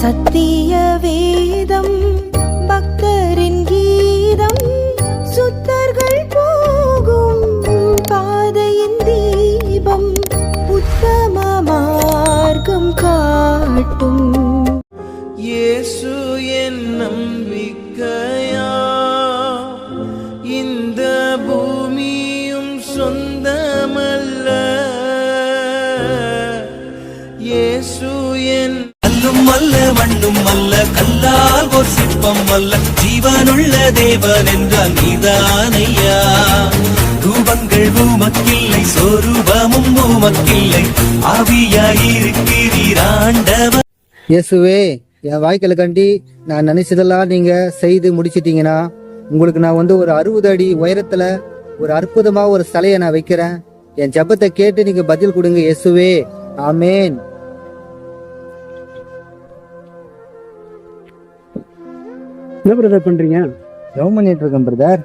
சத்திய வேதம் பக்தரின் கீதம், சுத்தர்கள் போகும் பாதையின் தீபம், உத்தம மார்க்கம் காட்டும். இயேசு என் நம்பிக்கையா, இந்த பூமியும் சொந்தமல்ல. இயேசு என் கல்லும் அல்ல மண்ணும் அல்ல, கல்லால் ஒரு சிற்பம் அல்ல, ஜீவனுள்ள தேவன் என்றால் நீதானையா. ரூபங்கள் உமக்கில்லை, சொரூபமும் உமக்கில்லை, ஆவியாயிருக்கிறீர் ஆண்டவர். இயேசுவே, என் வாய்க்கல கண்டி நான் நினைச்சதெல்லாம் நீங்க செய்து முடிச்சிட்டீங்கன்னா உங்களுக்கு நான் ஒரு 60 அடி உயரத்துல ஒரு அற்புதமா ஒரு சிலையை நான் வைக்கிறேன். என் ஜெபத்தை கேட்டு நீங்க பதில் கொடுங்க இயேசுவே. ஆமேன். என்ன பிரதர் பண்றீங்க? ஜெபம் பண்ணிட்டு இருக்கேன் பிரதர்.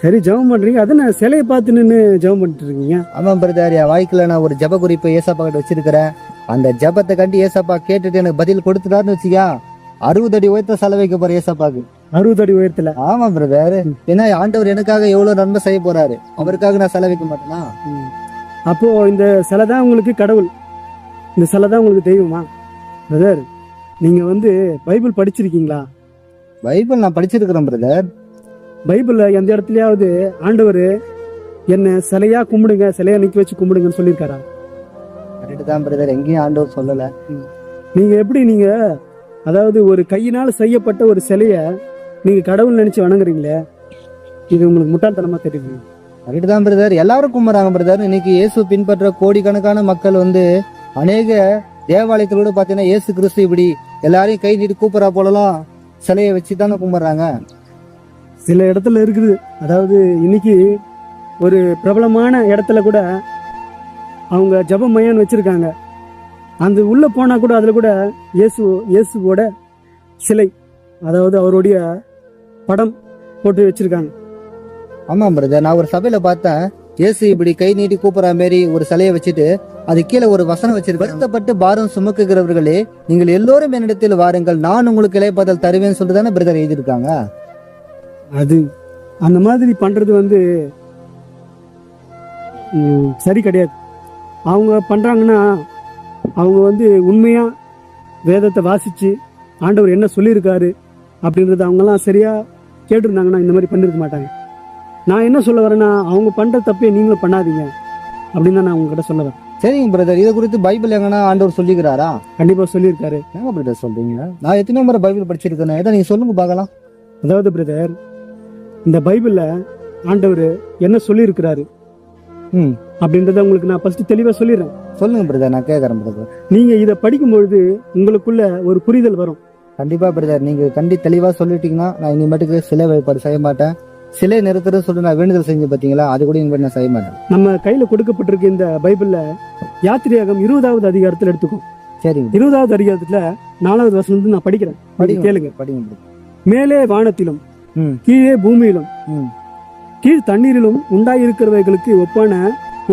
சரி, ஜெபம் பண்றீங்க, அதான் நான் சிலையை பார்த்து நின்று ஜெபம் பண்ணிட்டு இருக்கீங்க. ஆமா பிரதர், என் வாய்க்குல நான் ஒரு ஜெப குறிப்பு ஏசப்பா கிட்ட வச்சிருக்கிறேன். அந்த ஜெபத்தை கண்டு ஏசப்பா கேட்டுட்டு எனக்கு பதில் கொடுத்துட்டாருன்னு வச்சுக்கா, 60 அடி உயரத்தை செல வைக்க போற ஏசப்பாக்கு. 60 அடி உயரத்துல? ஆமா பிரதர், ஏன்னா ஆண்டவர் எனக்காக எவ்வளவு நன்மை செய்ய போறாரு, அவருக்காக நான் செலவிக்க மாட்டேனா? அப்போ இந்த சிலை தான் உங்களுக்கு கடவுள், இந்த சிலை தான் உங்களுக்கு தெய்வமா? பிரதர், நீங்க பைபிள் படிச்சிருக்கீங்களா? பைபிள் நான் படிச்சிருக்கிறேன் பிரதர். பைபிள்ல எந்த இடத்துலயாவது ஆண்டவர் என்ன சிலையா கும்பிடுங்க, சிலையா நிக்க வச்சு கும்பிடுங்கன்னு சொல்லியிருக்காரா? கரெக்ட் தான் பிரதர், எங்கேயும் ஆண்டவர் சொல்லல. நீங்க எப்படி அதாவது ஒரு கையினால் செய்யப்பட்ட ஒரு சிலைய நீங்க கடவுள் நினைச்சு வணங்குறீங்களே, இது உங்களுக்கு முட்டாள்தனமா தெரியுது. கரெக்ட் தான் பிரதர், எல்லாரும் கும்பிட்றாங்க பிரதர். இன்னைக்கு இயேசு பின்பற்ற கோடிக்கணக்கான மக்கள் அநேக தேவாலயத்தோடு பார்த்தீங்கன்னா இயேசு கிறிஸ்து இப்படி எல்லாரையும் கை நீட்டி கூப்பிட்றா போலலாம் சிலையை வச்சு தானே கும்பிட்றாங்க. சில இடத்துல இருக்குது, அதாவது இன்னைக்கு ஒரு பிரபலமான இடத்துல கூட அவங்க ஜெப மையம் வச்சிருக்காங்க. அந்த உள்ள போனா கூட அதுல கூட இயேசுவோட சிலை, அதாவது அவருடைய படம் போட்டு வச்சிருக்காங்க. ஆமா பிரதர், நான் ஒரு சபையில பார்த்தேன், இயேசு இப்படி கை நீட்டி கூப்பிட்ற மாதிரி ஒரு சிலையை வச்சுட்டு அது கீழே ஒரு வசனம் வச்சிருக்கு, வருத்தப்பட்டு பாரம் சுமக்குகிறவர்களே நீங்கள் எல்லோரும் என்னிடத்தில் வாருங்கள், நான் உங்களுக்கு இளைப்பாறுதல் தருவேன்னு சொல்லிட்டு தானே பிரதர் எழுதியிருக்காங்க. அது அந்த மாதிரி பண்றது சரி கிடையாது. அவங்க பண்றாங்கன்னா அவங்க உண்மையா வேதத்தை வாசிச்சு ஆண்டவர் என்ன சொல்லியிருக்காரு அப்படின்றது அவங்கெல்லாம் சரியா கேட்டிருந்தாங்கன்னா இந்த மாதிரி பண்ணிருக்க மாட்டாங்க. நான் என்ன சொல்ல வரேன்னா, அவங்க பண்ற தப்பே நீங்களும் பண்ணாதீங்க அப்படின்னு தான் நான் உங்ககிட்ட சொல்ல வரேன். சரிங்க பிரதர், இதை குறித்து பைபிள் எங்கன்னா ஆண்டவர் சொல்லிக்கிறாரா? கண்டிப்பா சொல்லியிருக்காரு. என்ன பிரதர் சொல்றீங்க? நான் எத்தனை முறை பைபிள் படிச்சிருக்கேன், ஏதோ நீங்க சொல்லுங்க பார்க்கலாம். அதாவது பிரதர், இந்த பைபிள்ல ஆண்டவர் என்ன சொல்லியிருக்கிறாரு அப்படின்றத உங்களுக்கு நான் ஃபர்ஸ்ட் தெளிவா சொல்லிடுறேன். சொல்லுங்க பிரதர், நான் கேட்கறேன் பிரதர். நீங்க இதை படிக்கும்பொழுது உங்களுக்குள்ள ஒரு புரிதல் வரும். கண்டிப்பா பிரதர், நீங்க தெளிவா சொல்லிட்டீங்கன்னா நான் இனிமேட்டுக்கு சிலை வழிபாடு செய்ய மாட்டேன். சிலை நிறுத்துறது சொல்லிட்டு நான் வேண்டுதல் செஞ்சு பாத்தீங்களா, அது கூட இனிமேட்டு நான் செய்ய மாட்டேன். நம்ம கையில கொடுக்கப்பட்டிருக்க இந்த பைபிள்ல யாத்திரையாகம் 20வது அதிகாரத்துல எடுத்துக்கும். சரிங்க. 20வது அதிகாரத்துல 4வது வசனம் நான் படிக்கிறேன், கேளுங்க. படிங்க. மேலே வானத்திலும் கீழே பூமியிலும் கீழ் தண்ணீரிலும் உண்டாயிருக்கிறவைகளுக்கு ஒப்பான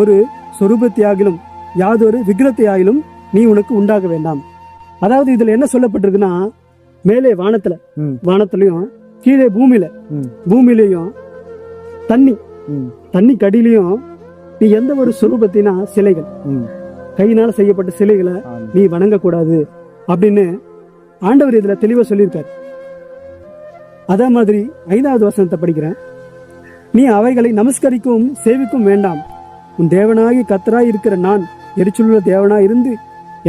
ஒரு சொரூபத்தையாகிலும் யாதொரு விக்கிரத்தையாகிலும் நீ உனக்கு உண்டாக வேண்டாம். அதாவது இதுல என்ன சொல்லப்பட்டிருக்குன்னா, மேலே வானத்திலையும் கீழே பூமியிலையும் தண்ணி கடியிலையும் நீ எந்த ஒரு சொரூபத்தினா சிலைகள், கையினால செய்யப்பட்ட சிலைகளை நீ வணங்க கூடாது அப்படின்னு ஆண்டவர் இதுல தெளிவா சொல்லியிருக்காரு. அதே மாதிரி 5வது வசனத்தை படிக்கிறேன். நீ அவைகளை நமஸ்கரிக்கும் சேவிக்கும் வேண்டாம், உன் தேவனாகி கர்த்தராய் இருக்கிற நான் எரிச்சலுள்ள தேவனாய் இருந்து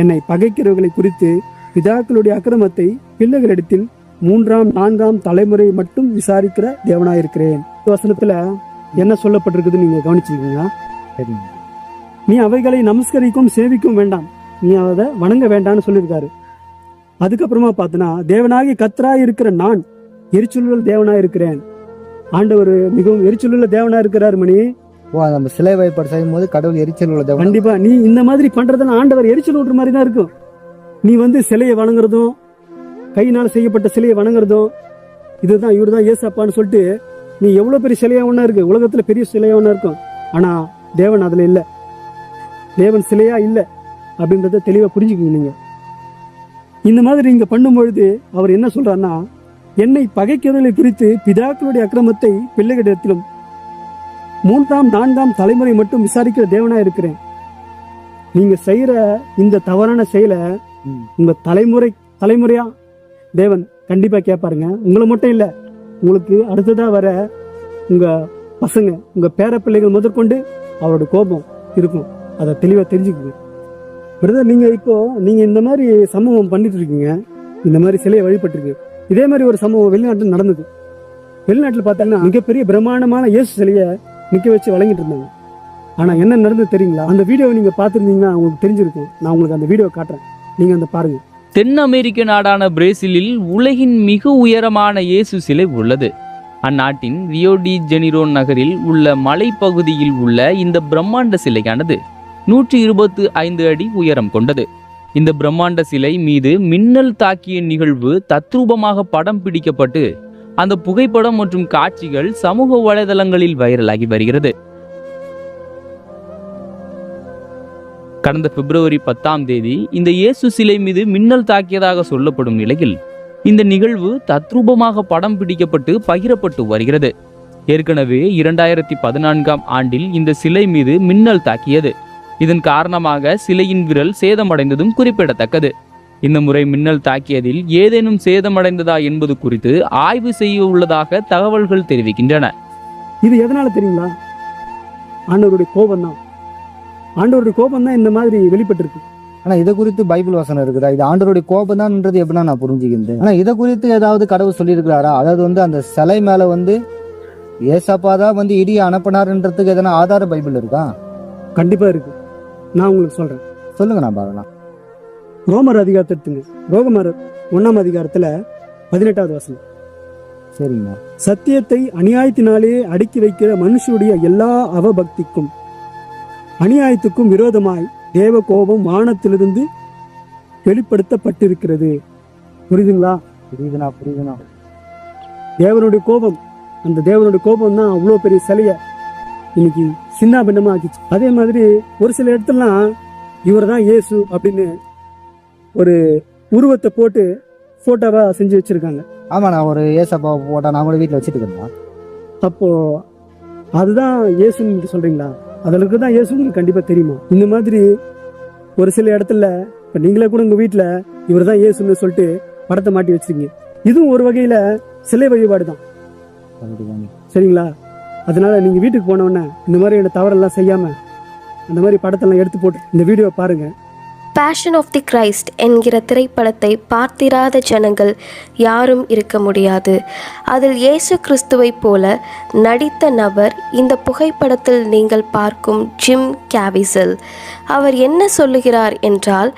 என்னை பகைக்கிறவர்களை குறித்து பிதாக்களுடைய அக்கிரமத்தை பிள்ளைகளிடத்தில் 3ஆம் 4ஆம் தலைமுறை மட்டும் விசாரிக்கிற தேவனாயிருக்கிறேன். வசனத்துல என்ன சொல்லப்பட்டிருக்குது நீங்க கவனிச்சிருக்கீங்களா? நீ அவைகளை நமஸ்கரிக்கும் சேவிக்கும் வேண்டாம், நீ அதை வணங்க வேண்டாம்னு சொல்லியிருக்காரு. அதுக்கப்புறமா பார்த்தனா, தேவனாகி கர்த்தராய் இருக்கிற நான் எரிச்சலுள்ள தேவனாய் இருக்கிறேன். ஆண்டவர் மிகவும் எரிச்சலுள்ள தேவனா இருக்கிறார். மணி, நம்ம சிலை வழிபாடு செய்யும் போது கடவுள் எரிச்சல் உள்ள தேவன். கண்டிப்பா நீ இந்த மாதிரி பண்றதுல ஆண்டவர் எரிச்சல் விடுற மாதிரி தான் இருக்கும். நீ சிலையை வணங்குறதும், கையினால் செய்யப்பட்ட சிலையை வணங்குறதும், இதுதான் இவருதான் ஏசப்பான்னு சொல்லிட்டு நீ எவ்வளவு பெரிய சிலையா ஒண்ணா இருக்கு, உலகத்துல பெரிய சிலையா ஒண்ணா இருக்கும். ஆனா தேவன் அதுல இல்ல, தேவன் சிலையா இல்ல அப்படின்றத தெளிவா புரிஞ்சுக்கீங்க. நீங்க இந்த மாதிரி இங்க பண்ணும்பொழுது அவர் என்ன சொல்றாருன்னா, என்னை பகைக்கிறவர்களை குறித்து பிதாக்களுடைய அக்கிரமத்தை பிள்ளைகளிடத்திலும் 3ஆம் 4ஆம் தலைமுறை மட்டும் விசாரிக்கிற தேவனா இருக்கிறேன். நீங்க செய்யற இந்த தவறான செயலை உங்க தலைமுறையா தேவன் கண்டிப்பா கேட்பாருங்க. உங்களை மட்டும் இல்ல, உங்களுக்கு அடுத்ததா வர உங்க பசங்க, உங்க பேர பிள்ளைகள் முதற்கொண்டு அவரோட கோபம் இருக்கும். அதை தெளிவா தெரிஞ்சுக்குங்க. பிரதர், நீங்க இந்த மாதிரி சம்பவம் பண்ணிட்டு இருக்கீங்க, இந்த மாதிரி சிலையை வழிபட்டிருக்கு. இதே மாதிரி ஒரு சம்பவம் வெளிநாட்டில் நடந்தது. வெளிநாட்டில் பார்த்தீங்கன்னா மிகப்பெரிய பிரம்மாண்டமான இயேசு சிலையை நிக்க வச்சு வழங்கிட்டு இருந்தாங்க. ஆனா என்ன நடந்தது தெரியுங்களா? அந்த வீடியோவை நீங்க பார்த்துருந்தீங்கன்னா உங்களுக்கு தெரிஞ்சிருக்கும். நான் உங்களுக்கு அந்த வீடியோ காட்டுறேன், நீங்க அந்த பாருங்க. தென் அமெரிக்க நாடான பிரேசிலில் உலகின் மிக உயரமான இயேசு சிலை உள்ளது. அந்நாட்டின் ரியோ டி ஜெனிரோ நகரில் உள்ள மலைப்பகுதியில் உள்ள இந்த பிரம்மாண்ட சிலையானது 125 அடி உயரம் கொண்டது. இந்த பிரம்மாண்ட சிலை மீது மின்னல் தாக்கிய நிகழ்வு தத்ரூபமாக படம் பிடிக்கப்பட்டு அந்த புகைப்படம் மற்றும் காட்சிகள் சமூக வலைதளங்களில் வைரலாகி வருகிறது. கடந்த பிப்ரவரி 10ஆம் தேதி இந்த இயேசு சிலை மீது மின்னல் தாக்கியதாக சொல்லப்படும் நிலையில் இந்த நிகழ்வு தத்ரூபமாக படம் பிடிக்கப்பட்டு பகிரப்பட்டு வருகிறது. ஏற்கனவே 2014ஆம் ஆண்டில் இந்த சிலை மீது மின்னல் தாக்கியது. இதன் காரணமாக சிலையின் விரல் சேதமடைந்ததும் குறிப்பிடத்தக்கது. இந்த முறை மின்னல் தாக்கியதில் ஏதேனும் சேதமடைந்ததா என்பது குறித்து ஆய்வு செய்ய உள்ளதாக தகவல்கள் தெரிவிக்கின்றன. இது எதனால தெரியுங்களா? ஆண்டவருடைய கோபம் தான். ஆண்டவருடைய கோபம் தான் இந்த மாதிரி வெளிப்பட்டிருக்கு. ஆனா இதை குறித்து பைபிள் வசனம் இருக்குதா? இது ஆண்டவருடைய கோபம் தான்ன்றது எப்படின்னா நான் புரிஞ்சுக்கின்றேன். ஆனா இதை குறித்து ஏதாவது கடவுள் சொல்லி இருக்கிறாரா? அதாவது அந்த சிலை மேல ஏசப்பா தான் இடியை அனுப்பினார்ன்றதுக்கு எதனா ஆதார பைபிள் இருக்கா? கண்டிப்பா இருக்கு. நான் உங்களுக்கு சொல்றேன், சொல்லுங்க, நான் பார்க்கலாம். ரோமர் அதிகாரத்தை எடுத்துங்க. ரோமர் 1ஆம் அதிகாரத்துல 18வது வசனம். சரிங்க. சத்தியத்தை அநியாயத்தினாலே அடுக்கி வைக்கிற மனுஷனுடைய எல்லா அவபக்திக்கும் அநியாயத்துக்கும் விரோதமாய் தேவ கோபம் வானத்திலிருந்து வெளிப்படுத்தப்பட்டிருக்கிறது. புரியுதுங்களா? புரியுதுனா தேவனுடைய கோபம், அந்த தேவனுடைய கோபம் தான் அவ்வளோ பெரிய சிலைய இன்னைக்கு சின்ன பின்னமா ஆக்கிச்சு. அதே மாதிரி ஒரு சில இடத்துலலாம் இவர் தான் இயேசு அப்படின்னு ஒரு உருவத்தை போட்டு போட்டோவா செஞ்சு வச்சிருக்காங்க. ஆமா, நான் ஒரு ஏசப்பா போட்டா நான் கூட வீட்டுல வச்சுட்டு இருக்கேன். அப்போ அதுதான் இயேசுன்னு சொல்றீங்களா? அதற்கு தான் இயேசு உங்களுக்கு கண்டிப்பா தெரியுமா? இந்த மாதிரி ஒரு சில இடத்துல இப்ப நீங்களே கூட உங்க வீட்டுல இவர் தான் இயேசுன்னு சொல்லிட்டு படத்தை மாட்டி வச்சிருக்கீங்க. இதுவும் ஒரு வகையில சிலை வழிபாடு தான். சரிங்களா? அதனால நீங்க வீட்டுக்கு போன உடனே இந்த மாதிரி தவறெல்லாம் செய்யாம அந்த மாதிரி படத்தெல்லாம் எடுத்து போட்டு இந்த வீடியோ பாருங்க. பேஷன் ஆஃப் தி கிரைஸ்ட் என்கிற திரைப்படத்தை பார்த்திராத ஜனங்கள் யாரும் இருக்க முடியாது. அதில் இயேசு கிறிஸ்துவை போல நடித்த நபர் இந்த புகைப்படத்தில் நீங்கள் பார்க்கும் ஜிம் கேவிசல். அவர் என்ன சொல்லுகிறார் என்றால்,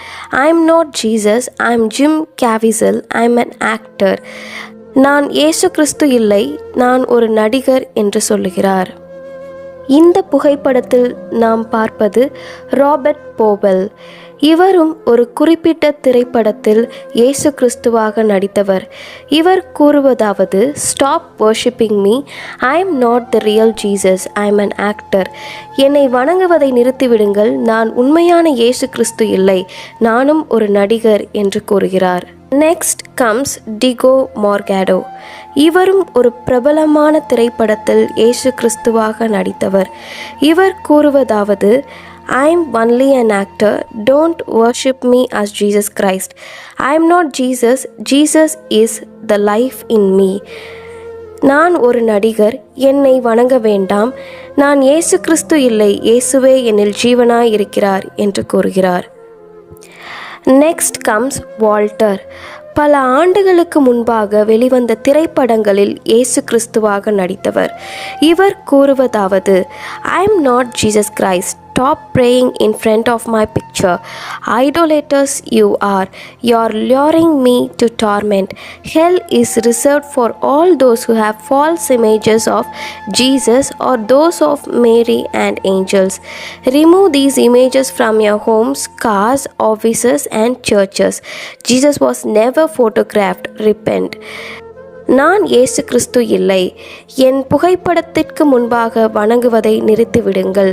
I am not Jesus, I am Jim Caviezel, I am an actor. நான் இயேசு கிறிஸ்து இல்லை, நான் ஒரு நடிகர் என்று சொல்லுகிறார். இந்த புகைப்படத்தில் நாம் பார்ப்பது ராபர்ட் போவல். இவரும் ஒரு குறிப்பிட்ட திரைப்படத்தில் இயேசு கிறிஸ்துவாக நடித்தவர். இவர் கூறுவதாவது, stop worshipping me, I am not the real Jesus, I am an actor. என்னை வணங்குவதை நிறுத்திவிடுங்கள், நான் உண்மையான இயேசு கிறிஸ்து இல்லை, நானும் ஒரு நடிகர் என்று கூறுகிறார். Next comes டிகோ மோர்காடோ. இவரும் ஒரு பிரபலமான திரைப்படத்தில் இயேசு கிறிஸ்துவாக நடித்தவர். இவர் கூறுவதாவது, I am only an actor, don't worship me as Jesus Christ. I am not Jesus, Jesus is the life in me. நான் ஒரு நடிகர், என்னை வணங்க வேண்டாம், நான் இயேசு கிறிஸ்து இல்லை, இயேசுவே என்னில் ஜீவனாய் இருக்கிறார் என்று கூறுகிறார். Next comes Walter. பல ஆண்டுகளுக்கு முன்பாக வெளிவந்த திரைப்படங்களில் இயேசு கிறிஸ்துவாக நடித்தவர். இவர் கூறுவதாவது, I am not Jesus Christ, stop praying in front of my picture. Idolaters you are luring me to torment. Hell is reserved for all those who have false images of Jesus or those of Mary and angels. Remove these images from your homes, cars, offices and churches. Jesus was never photographed. Repent. நான் இயேசு கிறிஸ்து இல்லை. என் புகைப்படத்திற்கு முன்பாக வணங்குவதை நிறுத்திவிடுங்கள்.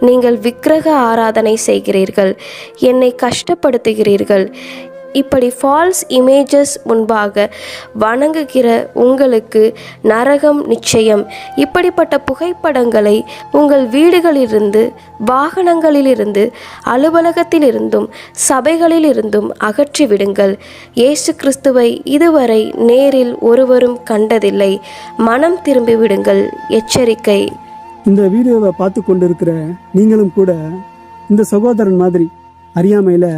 நீங்கள் விக்கிரக ஆராதனை செய்கிறீர்கள், என்னை கஷ்டப்படுத்துகிறீர்கள். இப்படி ஃபால்ஸ் இமேஜஸ் முன்பாக வணங்குகிற உங்களுக்கு நரகம் நிச்சயம். இப்படிப்பட்ட புகைப்படங்களை உங்கள் வீடுகளிலிருந்து, வாகனங்களிலிருந்து, அலுவலகத்திலிருந்தும் சபைகளிலிருந்தும் அகற்றிவிடுங்கள். இயேசு கிறிஸ்துவை இதுவரை நேரில் ஒருவரும் கண்டதில்லை. மனம் திரும்பிவிடுங்கள். எச்சரிக்கை. இந்த வீடியோவை பார்த்து கொண்டிருக்கிற நீங்களும் கூட இந்த சகோதரன் மாதிரி அறியாமையில்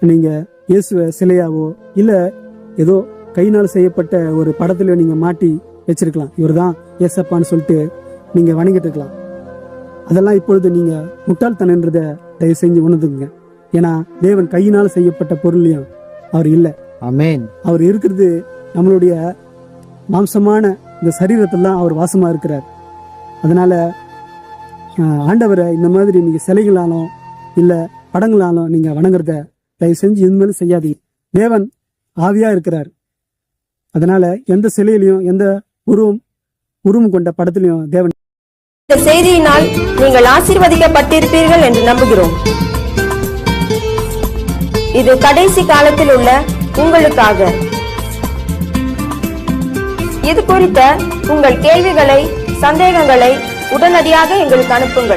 நீங்கள் இயேசுவை சிலையாவோ இல்லை ஏதோ கையினால் செய்யப்பட்ட ஒரு படத்தில் நீங்கள் மாட்டி வச்சிருக்கலாம். இவர் தான் ஏசப்பான்னு சொல்லிட்டு நீங்கள் வணங்கிட்டு இருக்கலாம். அதெல்லாம் இப்பொழுது நீங்கள் முட்டாள்தனன்றதை தயவு செஞ்சு உணர்ந்துங்க. ஏன்னா தேவன் கையினால் செய்யப்பட்ட பொருளையும் அவர் இல்லை. ஆமென். அவர் இருக்கிறது நம்மளுடைய மாம்சமான இந்த சரீரத்தில் தான் அவர் வாசமாக இருக்கிறார். அதனால ஆண்டவரை இந்த மாதிரி நீங்கள் சிலைகளாலும் இல்லை படங்களாலும் நீங்கள் வணங்குறத தயவு செஞ்சு இனிமேல் செய்யாதீங்க. தேவன் ஆவியா இருக்கிறார். அதனால எந்த சிலையிலையும் எந்த உருவம் கொண்ட படத்திலையும் தேவன். இந்த செய்தியினால் நீங்கள் ஆசீர்வதிக்கப்பட்டிருப்பீர்கள் என்று நம்புகிறோம். இது கடைசி காலத்தில் உள்ள உங்களுக்காக. இது குறித்த உங்கள் கேள்விகளை, சந்தேகங்களை உடனடியாக எங்களுக்கு அனுப்புங்கள்.